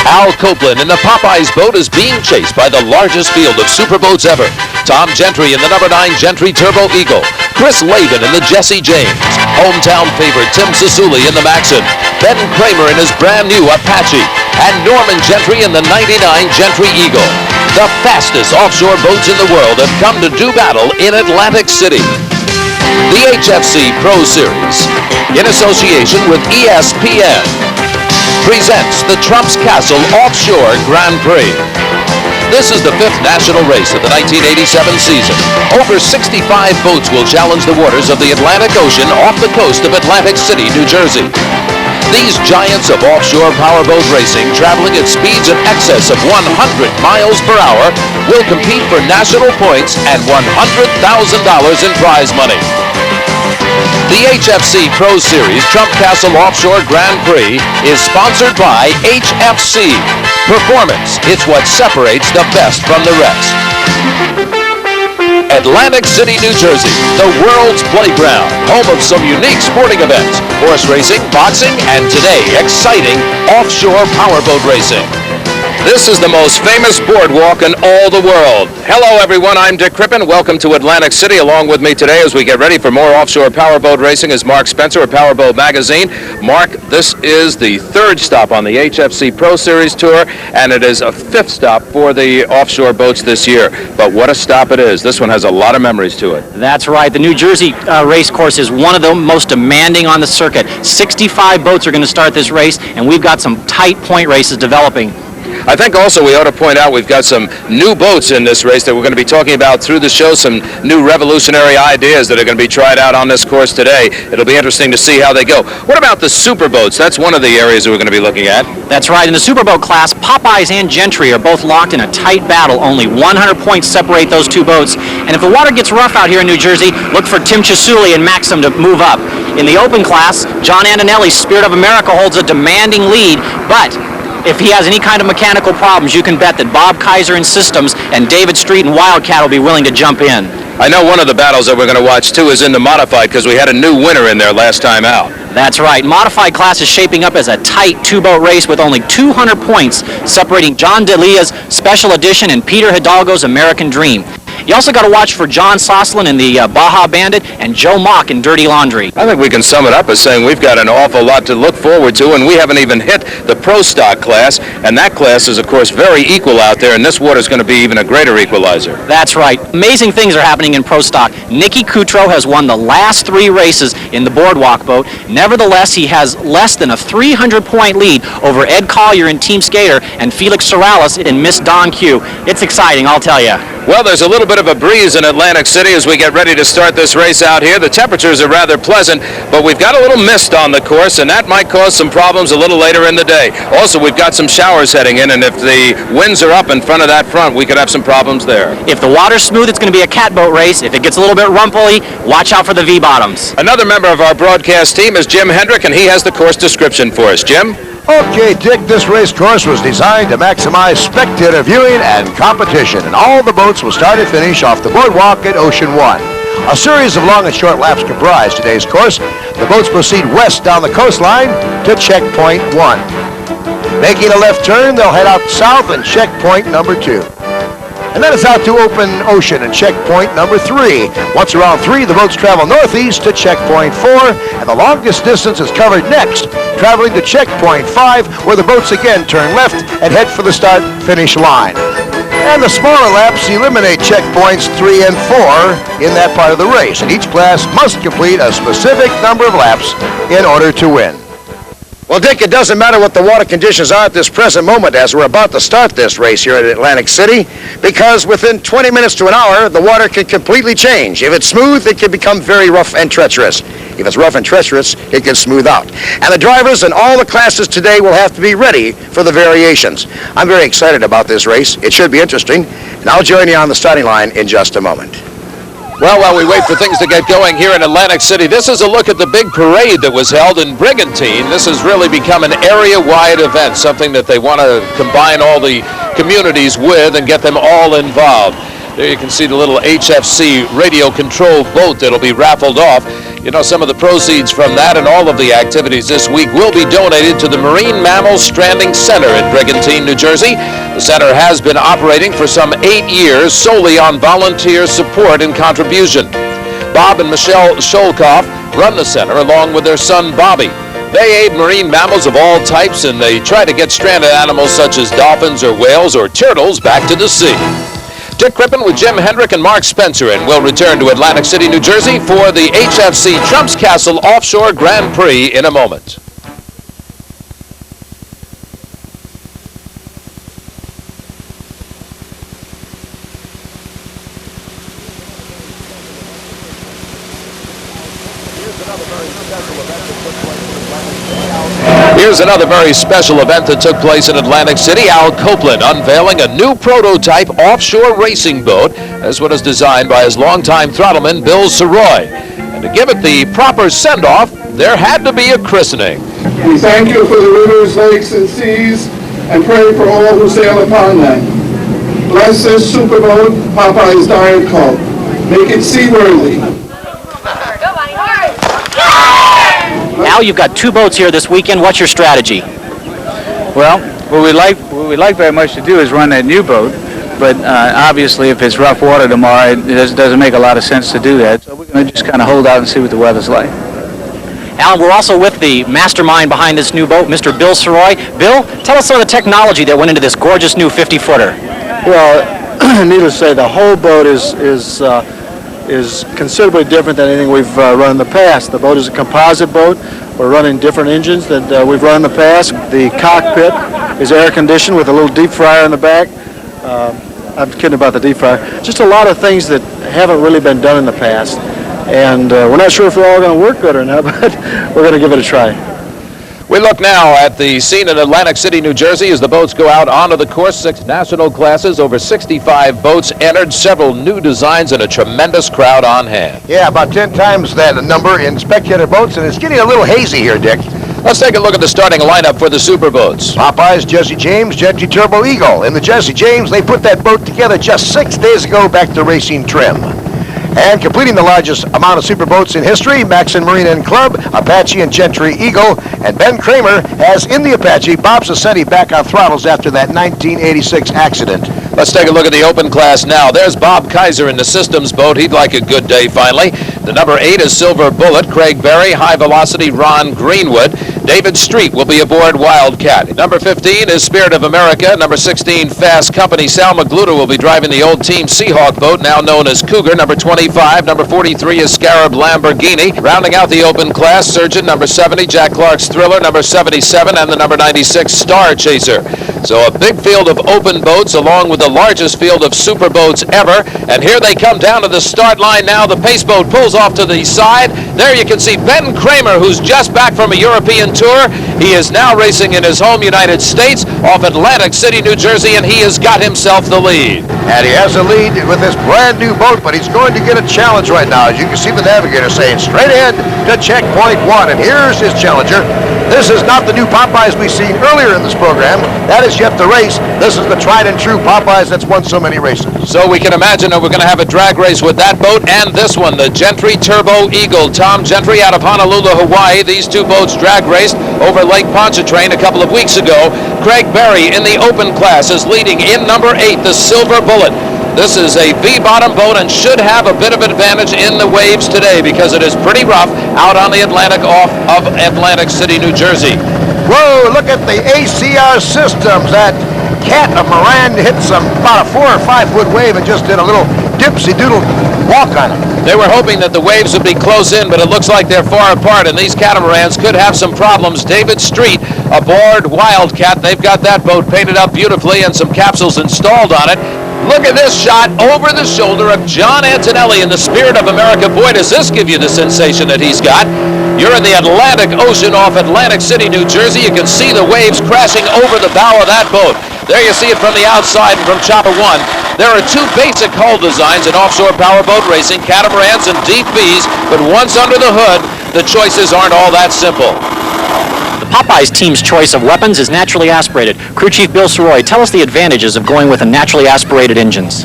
Al Copeland in the Popeye's boat is being chased by the largest field of superboats ever. Tom Gentry in the number 9 Gentry Turbo Eagle. Chris Laban in the Jesse James. Hometown favorite Tim Sisuli in the Maxim. Ben Kramer in his brand new Apache. And Norman Gentry in the 99 Gentry Eagle. The fastest offshore boats in the world have come to do battle in Atlantic City. The HFC Pro Series, in association with ESPN, presents the Trump's Castle Offshore Grand Prix. This is the 5th national race of the 1987 season. Over 65 boats will challenge the waters of the Atlantic Ocean off the coast of Atlantic City, New Jersey. These giants of offshore powerboat racing, traveling at speeds in excess of 100 miles per hour, will compete for national points and $100,000 in prize money. The HFC Pro Series Trump Castle Offshore Grand Prix is sponsored by HFC. Performance, it's what separates the best from the rest. Atlantic City, New Jersey, the world's playground, home of some unique sporting events, horse racing, boxing, and today, exciting offshore powerboat racing. This is the most famous boardwalk in all the world. Hello, everyone. I'm Dick Crippen. Welcome to Atlantic City. Along with me today as we get ready for more offshore powerboat racing is Mark Spencer of Powerboat Magazine. Mark, this is the 3rd stop on the HFC Pro Series Tour, and it is a 5th stop for the offshore boats this year. But what a stop it is. This one has a lot of memories to it. That's right. The New Jersey race course is one of the most demanding on the circuit. 65 boats are going to start this race, and we've got some tight point races developing. I think also we ought to point out we've got some new boats in this race that we're going to be talking about through the show, some new revolutionary ideas that are going to be tried out on this course today. It'll be interesting to see how they go. What about the super boats? That's one of the areas that we're going to be looking at. That's right. In the superboat class, Popeyes and Gentry are both locked in a tight battle. Only 100 points separate those two boats. And if the water gets rough out here in New Jersey, look for Tim Sisuli and Maxim to move up. In the open class, John Antonelli's Spirit of America holds a demanding lead, but if he has any kind of mechanical problems, you can bet that Bob Kaiser in Systems and David Street and Wildcat will be willing to jump in. I know one of the battles that we're going to watch, too, is in the modified, because we had a new winner in there last time out. That's right. Modified class is shaping up as a tight two-boat race with only 200 points separating John D'Elia's Special Edition and Peter Hidalgo's American Dream. You also got to watch for John Soslin in the Baja Bandit and Joe Mock in Dirty Laundry. I think we can sum it up as saying we've got an awful lot to look forward to, and we haven't even hit the Pro Stock class, and that class is, of course, very equal out there, and this water's going to be even a greater equalizer. That's right. Amazing things are happening in Pro Stock. Nicky Coutreau has won the last 3 races in the boardwalk boat. Nevertheless, he has less than a 300-point lead over Ed Collier in Team Skater and Felix Sorales in Miss Don Q. It's exciting, I'll tell you. Well, there's a little bit of a breeze in Atlantic City as we get ready to start this race out here. The temperatures are rather pleasant, but we've got a little mist on the course, and that might cause some problems a little later in the day. Also, we've got some showers heading in, and if the winds are up in front of that front, we could have some problems there. If the water's smooth, it's going to be a catboat race. If it gets a little bit rumply, watch out for the V-bottoms. Another member of our broadcast team is Jim Hendrick, and he has the course description for us. Jim? Okay, Dick, this race course was designed to maximize spectator viewing and competition, and all the boats will start and finish off the boardwalk at Ocean 1. A series of long and short laps comprise today's course. The boats proceed west down the coastline to checkpoint 1. Making a left turn, they'll head out south and checkpoint number 2. And then it's out to open ocean and checkpoint number 3. Once around 3, the boats travel northeast to checkpoint 4, and the longest distance is covered next, traveling to checkpoint 5, where the boats again turn left and head for the start-finish line. And the smaller laps eliminate checkpoints 3 and 4 in that part of the race, and each class must complete a specific number of laps in order to win. Well, Dick, it doesn't matter what the water conditions are at this present moment as we're about to start this race here at Atlantic City, because within 20 minutes to an hour, the water can completely change. If it's smooth, it can become very rough and treacherous. If it's rough and treacherous, it can smooth out. And the drivers in all the classes today will have to be ready for the variations. I'm very excited about this race. It should be interesting, and I'll join you on the starting line in just a moment. Well, while we wait for things to get going here in Atlantic City, this is a look at the big parade that was held in Brigantine. This has really become an area-wide event, something that they want to combine all the communities with and get them all involved. There you can see the little HFC radio-controlled boat that'll be raffled off. You know, some of the proceeds from that and all of the activities this week will be donated to the Marine Mammal Stranding Center in Brigantine, New Jersey. The center has been operating for some 8 years solely on volunteer support and contribution. Bob and Michelle Sholkoff run the center along with their son Bobby. They aid marine mammals of all types, and they try to get stranded animals such as dolphins or whales or turtles back to the sea. Dick Crippen with Jim Hendrick and Mark Spencer, and we'll return to Atlantic City, New Jersey for the HFC Trump's Castle Offshore Grand Prix in a moment. Here's another very special event that took place in Atlantic City. Al Copeland unveiling a new prototype offshore racing boat. This one is designed by his longtime throttleman, Bill Saroy. And to give it the proper send-off, there had to be a christening. We thank you for the rivers, lakes, and seas, and pray for all who sail upon them. Bless this superboat, Popeye's Diet Coke. Make it seaworthy. Al, you've got 2 boats here this weekend. What's your strategy? Well, what we like very much to do is run that new boat, but obviously if it's rough water tomorrow, it doesn't make a lot of sense to do that. So we're going to just kind of hold out and see what the weather's like. Alan, we're also with the mastermind behind this new boat, Mr. Bill Saroy. Bill, tell us some of the technology that went into this gorgeous new 50-footer. Well, needless to say, the whole boat is considerably different than anything we've run in the past. The boat is a composite boat. We're running different engines that we've run in the past. The cockpit is air conditioned with a little deep fryer in the back. I'm kidding about the deep fryer. Just a lot of things that haven't really been done in the past. And we're not sure if they're all going to work good or not, but we're going to give it a try. We look now at the scene in Atlantic City, New Jersey, as the boats go out onto the course. 6 national classes, over 65 boats entered, several new designs, and a tremendous crowd on hand. Yeah, about 10 times that number in spectator boats, and it's getting a little hazy here, Dick. Let's take a look at the starting lineup for the superboats. Popeye's Jesse James, Gentry Turbo Eagle. In the Jesse James, they put that boat together just 6 days ago back to racing trim. And completing the largest amount of superboats in history, Maxon Marine and Club, Apache and Gentry Eagle, and Ben Kramer has in the Apache Bob Sasetti back on throttles after that 1986 accident. Let's take a look at the open class now. There's Bob Kaiser in the Systems boat. He'd like a good day finally. The number 8 is Silver Bullet, Craig Berry, High Velocity, Ron Greenwood. David Street will be aboard Wildcat. Number 15 is Spirit of America. Number 16, Fast Company. Sal Magluta will be driving the old Team Seahawk boat, now known as Cougar. Number 25, number 43 is Scarab Lamborghini. Rounding out the open class, Surgeon, number 70, Jack Clark's Thriller, number 77, and the number 96, Star Chaser. So a big field of open boats along with the largest field of super boats ever. And here they come down to the start line now. The pace boat pulls off to the side. There you can see Ben Kramer, who's just back from a European tour. He is now racing in his home United States off Atlantic City, New Jersey, and he has got himself the lead. And he has a lead with this brand new boat, but he's going to get a challenge right now. As you can see the navigator saying straight ahead to checkpoint 1. And here's his challenger. This is not the new Popeyes we've seen earlier in this program. That is yet to race. This is the tried and true Popeyes that's won so many races. So we can imagine that we're going to have a drag race with that boat and this one, the Gentry Turbo Eagle. Tom Gentry out of Honolulu, Hawaii. These 2 boats drag raced over Lake Pontchartrain a couple of weeks ago. Craig Berry in the open class is leading in number 8, the Silver Bullet. This is a V-bottom boat and should have a bit of advantage in the waves today because it is pretty rough out on the Atlantic off of Atlantic City, New Jersey. Whoa, look at the ACR systems. That catamaran hit about a 4 or 5 foot wave and just did a little dipsy-doodle walk on it. They were hoping that the waves would be close in, but it looks like they're far apart, and these catamarans could have some problems. David Street aboard Wildcat. They've got that boat painted up beautifully and some capsules installed on it. Look at this shot over the shoulder of John Antonelli in the Spirit of America. Boy, does this give you the sensation that he's got. You're in the Atlantic Ocean off Atlantic City, New Jersey. You can see the waves crashing over the bow of that boat. There you see it from the outside and from Chopper 1. There are 2 basic hull designs in offshore powerboat racing, catamarans and deep V's, but once under the hood, the choices aren't all that simple. The Popeyes team's choice of weapons is naturally aspirated. Crew Chief Bill Saroy, tell us the advantages of going with a naturally aspirated engines.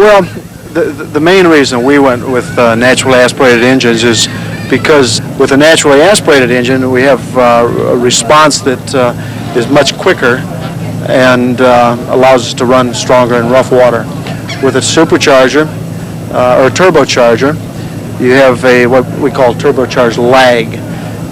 Well, the main reason we went with naturally aspirated engines is because with a naturally aspirated engine, we have a response that is much quicker and allows us to run stronger in rough water. With a supercharger or turbocharger, you have what we call turbocharged lag,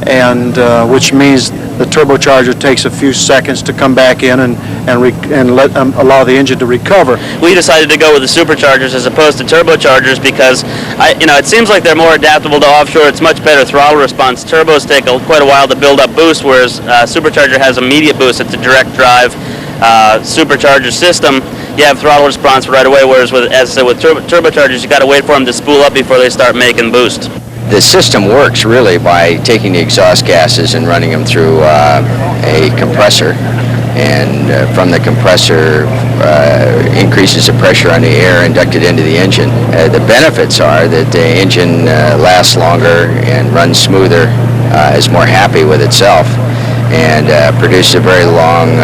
and which means the turbocharger takes a few seconds to come back in and allow the engine to recover. We decided to go with the superchargers as opposed to turbochargers because, it seems like they're more adaptable to offshore. It's much better throttle response. Turbos take quite a while to build up boost, whereas supercharger has immediate boost. It's a direct drive supercharger system. You have throttle response right away, whereas with turbochargers, you got to wait for them to spool up before they start making boost. The system works really by taking the exhaust gases and running them through a compressor, and from the compressor increases the pressure on the air inducted into the engine. The benefits are that the engine lasts longer and runs smoother, is more happy with itself, and produces a very long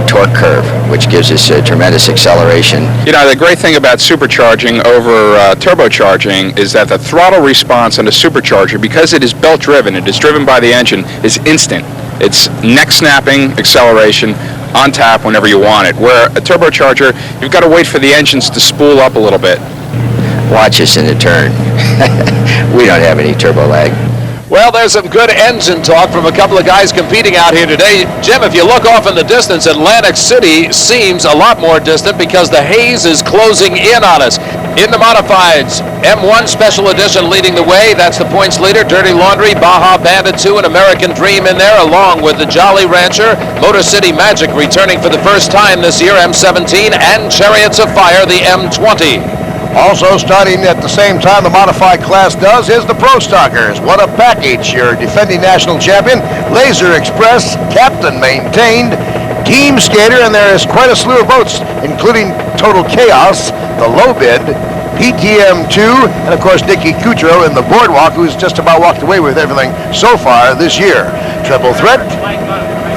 torque curve, which gives us a tremendous acceleration. The great thing about supercharging over turbocharging is that the throttle response on the supercharger, because it is belt driven, it is driven by the engine, is instant. It's neck snapping acceleration on tap whenever you want it. Where a turbocharger, you've got to wait for the engines to spool up a little bit. Watch us in the turn. We don't have any turbo lag. Well, there's some good engine talk from a couple of guys competing out here today. Jim, if you look off in the distance, Atlantic City seems a lot more distant because the haze is closing in on us. In the modifieds, M1 Special Edition leading the way. That's the points leader. Dirty Laundry, Baja Bandit 2, and American Dream in there, along with the Jolly Rancher, Motor City Magic returning for the first time this year, M17, and Chariots of Fire, the M20. Also starting at the same time the modified class does is the Pro Stockers. What a package. Your defending national champion, Laser Express, captain maintained, Team Skater, and there is quite a slew of boats, including Total Chaos, the low bid, PTM2, and of course Nicky Coutreau in the Boardwalk, who's just about walked away with everything so far this year. Triple Threat,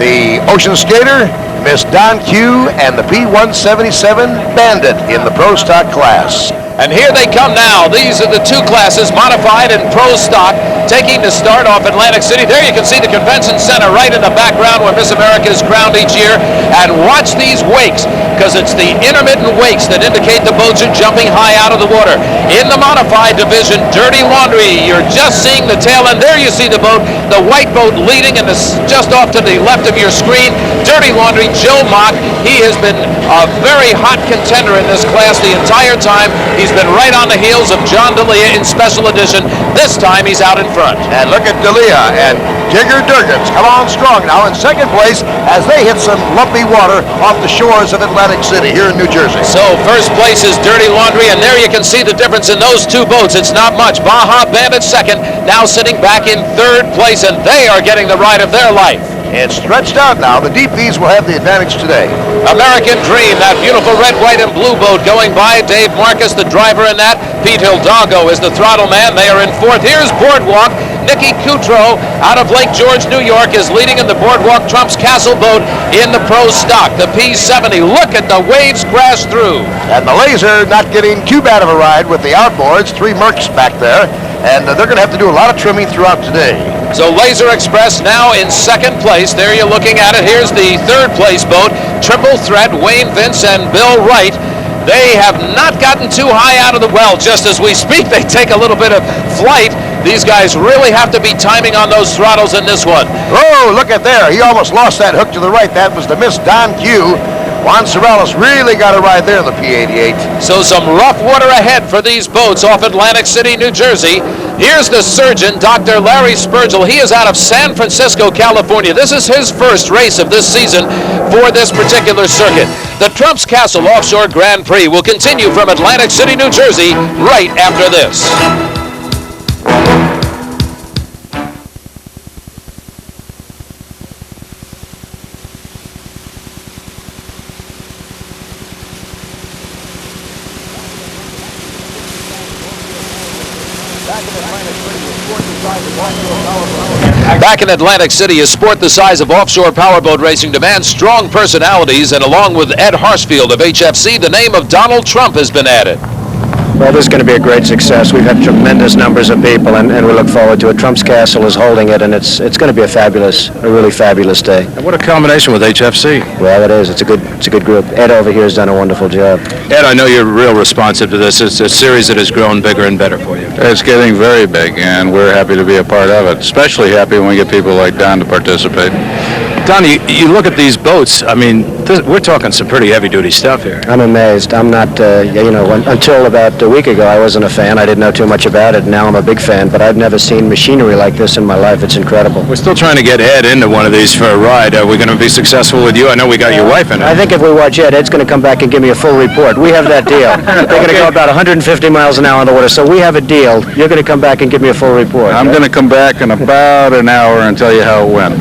the Ocean Skater, Miss Don Q, and the P177 Bandit in the Pro Stock class. And here they come now. These are the two classes, modified and pro stock, taking the start off Atlantic City. There you can see the convention center right in the background where Miss America is crowned each year. And watch these wakes, because it's the intermittent wakes that indicate the boats are jumping high out of the water. In the modified division, Dirty Laundry, you're just seeing the tail end. There you see the boat, the white boat leading, and just off to the left of your screen, Dirty Laundry, Joe Mock. He has been a very hot contender in this class the entire time. He's been right on the heels of John D'Elia in Special Edition. This time he's out in front. And look at D'Elia and Digger Durgans come on strong now in second place as they hit some lumpy water off the shores of Atlantic City here in New Jersey. So first place is Dirty Laundry, and there you can see the difference in those two boats. It's not much. Baja Bandit second, now sitting back in third place, and they are getting the ride of their life. It's stretched out now. The DPs will have the advantage today. American Dream, that beautiful red, white, and blue boat going by. Dave Marcus, the driver in that. Pete Hidalgo is the throttle man. They are in fourth. Here's Boardwalk. Nicky Coutreau out of Lake George, New York, is leading in the Boardwalk Trump's Castle boat in the pro stock, the P70. Look at the waves crash through. And the Laser not getting too bad of a ride with the outboards. 3 Mercs back there. And they're going to have to do a lot of trimming throughout today. So Laser Express now in second place. There you're looking at it. Here's the third place boat, Triple Threat, Wayne Vince and Bill Wright. They have not gotten too high out of the well. Just as we speak, they take a little bit of flight. These guys really have to be timing on those throttles in this one. Oh, look at there. He almost lost that hook to the right. That was the Miss Don Q. Juan Sorrellis really got a ride there in the P88. So some rough water ahead for these boats off Atlantic City, New Jersey. Here's the surgeon, Dr. Larry Spurgel. He is out of San Francisco, California. This is his first race of this season for this particular circuit. The Trump's Castle Offshore Grand Prix will continue from Atlantic City, New Jersey, right after this. Back in Atlantic City, a sport the size of offshore powerboat racing demands strong personalities, and along with Ed Harsfield of HFC, the name of Donald Trump has been added. Well, this is going to be a great success. We've had tremendous numbers of people, and we look forward to it. Trump's Castle is holding it, and it's going to be a really fabulous day. And what a combination with HFC. Well, it is. It's a good group. Ed over here has done a wonderful job. Ed, I know you're real responsive to this. It's a series that has grown bigger and better for you. It's getting very big, and we're happy to be a part of it. Especially happy when we get people like Don to participate. Don, you look at these boats. I mean, we're talking some pretty heavy-duty stuff here. I'm amazed. I'm not, until about a week ago, I wasn't a fan. I didn't know too much about it. Now I'm a big fan, but I've never seen machinery like this in my life. It's incredible. We're still trying to get Ed into one of these for a ride. Are we going to be successful with you? I know we got your wife in it. I think if we watch Ed, Ed's going to come back and give me a full report. We have that deal. They're going to go about 150 miles an hour on the water, so we have a deal. You're going to come back and give me a full report. I'm going to come back in about an hour and tell you how it went.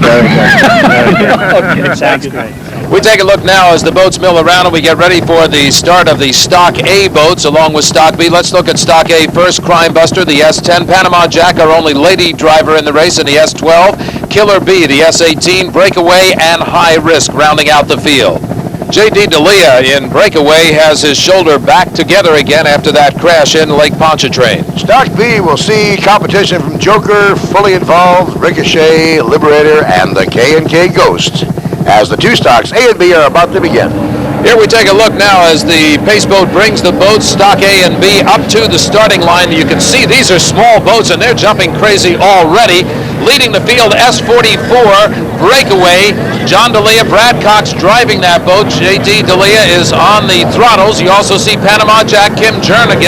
Okay, sounds great. We take a look now as the boats mill around and we get ready for the start of the Stock A boats along with Stock B. Let's look at Stock A first. Crime Buster, the S10. Panama Jack, our only lady driver in the race, in the S12. Killer B, the S18. Breakaway and High Risk rounding out the field. J.D. D'Elia in Breakaway has his shoulder back together again after that crash in Lake Pontchartrain. Stock B will see competition from Joker, Fully Involved, Ricochet, Liberator, and the K&K Ghost, as the two stocks A and B are about to begin. Here we take a look now as the pace boat brings the boats, Stock A and B, up to the starting line. You can see these are small boats, and they're jumping crazy already. Leading the field, S44, Breakaway. John D'Elia, Brad Cox driving that boat. J.D. D'Elia is on the throttles. You also see Panama Jack, Kim Jernigan